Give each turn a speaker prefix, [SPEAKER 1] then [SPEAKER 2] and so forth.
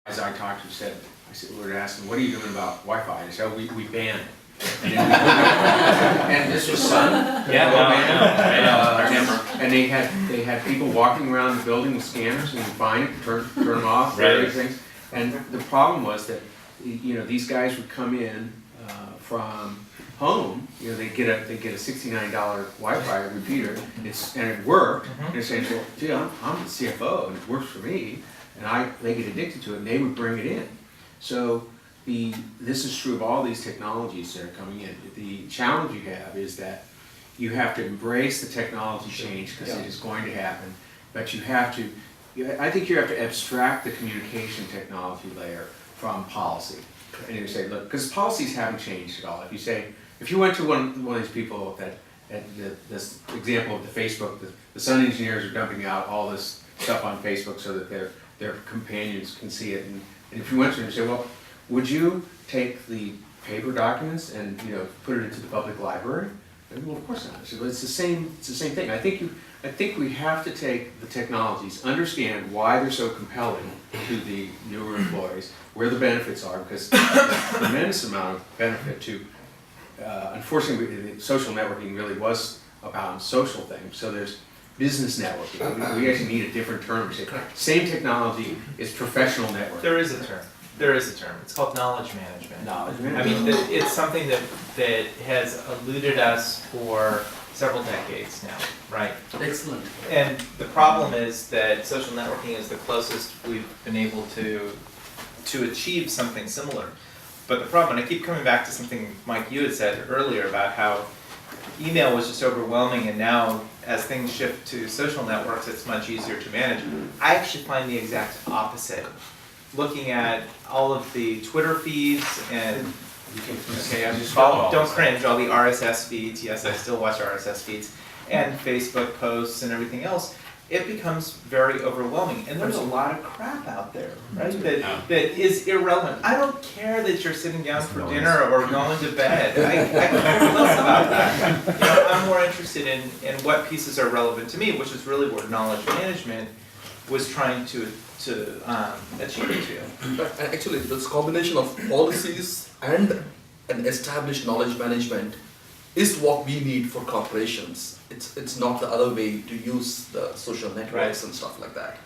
[SPEAKER 1] As I talked to said, we were asking, what are you doing about Wi-Fi? And he said, we banned it. And this was Sun.
[SPEAKER 2] Yeah, I remember.
[SPEAKER 1] And they had people walking around the building with scanners and find it, turn them off, various things. And the problem was that, these guys would come in from home, they get a $69 Wi-Fi repeater, and it worked. And they're saying, well, gee, I'm the CFO and it works for me, and they get addicted to it, and they would bring it in. So this is true of all these technologies that are coming in. The challenge you have is that you have to embrace the technology change because it is going to happen, but you have to, I think you have to abstract the communication technology layer from policy. And you say, look, because policies haven't changed at all. If you went to one of these people this example of the Facebook, the Sun engineers are dumping out all this stuff on Facebook so that their companions can see it. And if you went to them and say, well, would you take the paper documents and put it into the public library? And, well, of course not. So it's the same thing. I think we have to take the technologies, understand why they're so compelling to the newer employees, where the benefits are, because there's a tremendous amount of benefit to. Unfortunately, social networking really was about social things. So there's business networking. We actually need a different term. Same technology is professional networking.
[SPEAKER 2] There is a term. It's called knowledge management.
[SPEAKER 1] Knowledge management.
[SPEAKER 2] I mean, it's something that has eluded us for several decades now, right?
[SPEAKER 3] Excellent.
[SPEAKER 2] And the problem is that social networking is the closest we've been able to achieve something similar. But the problem, and I keep coming back to something, Mike, you had said earlier about how email was just overwhelming, and now as things shift to social networks, it's much easier to manage. I actually find the exact opposite. Looking at all of the Twitter feeds and don't cringe, all the RSS feeds, yes, I still watch RSS feeds, and Facebook posts and everything else, it becomes very overwhelming. And there's a lot of crap out there, right, that is irrelevant. I don't care that you're sitting down for dinner or going to bed. I could care less about that. I'm more interested in what pieces are relevant to me, which is really what knowledge management was trying to achieve it to.
[SPEAKER 3] But actually, this combination of policies and an established knowledge management is what we need for corporations. It's not the other way to use the social networks and stuff like that.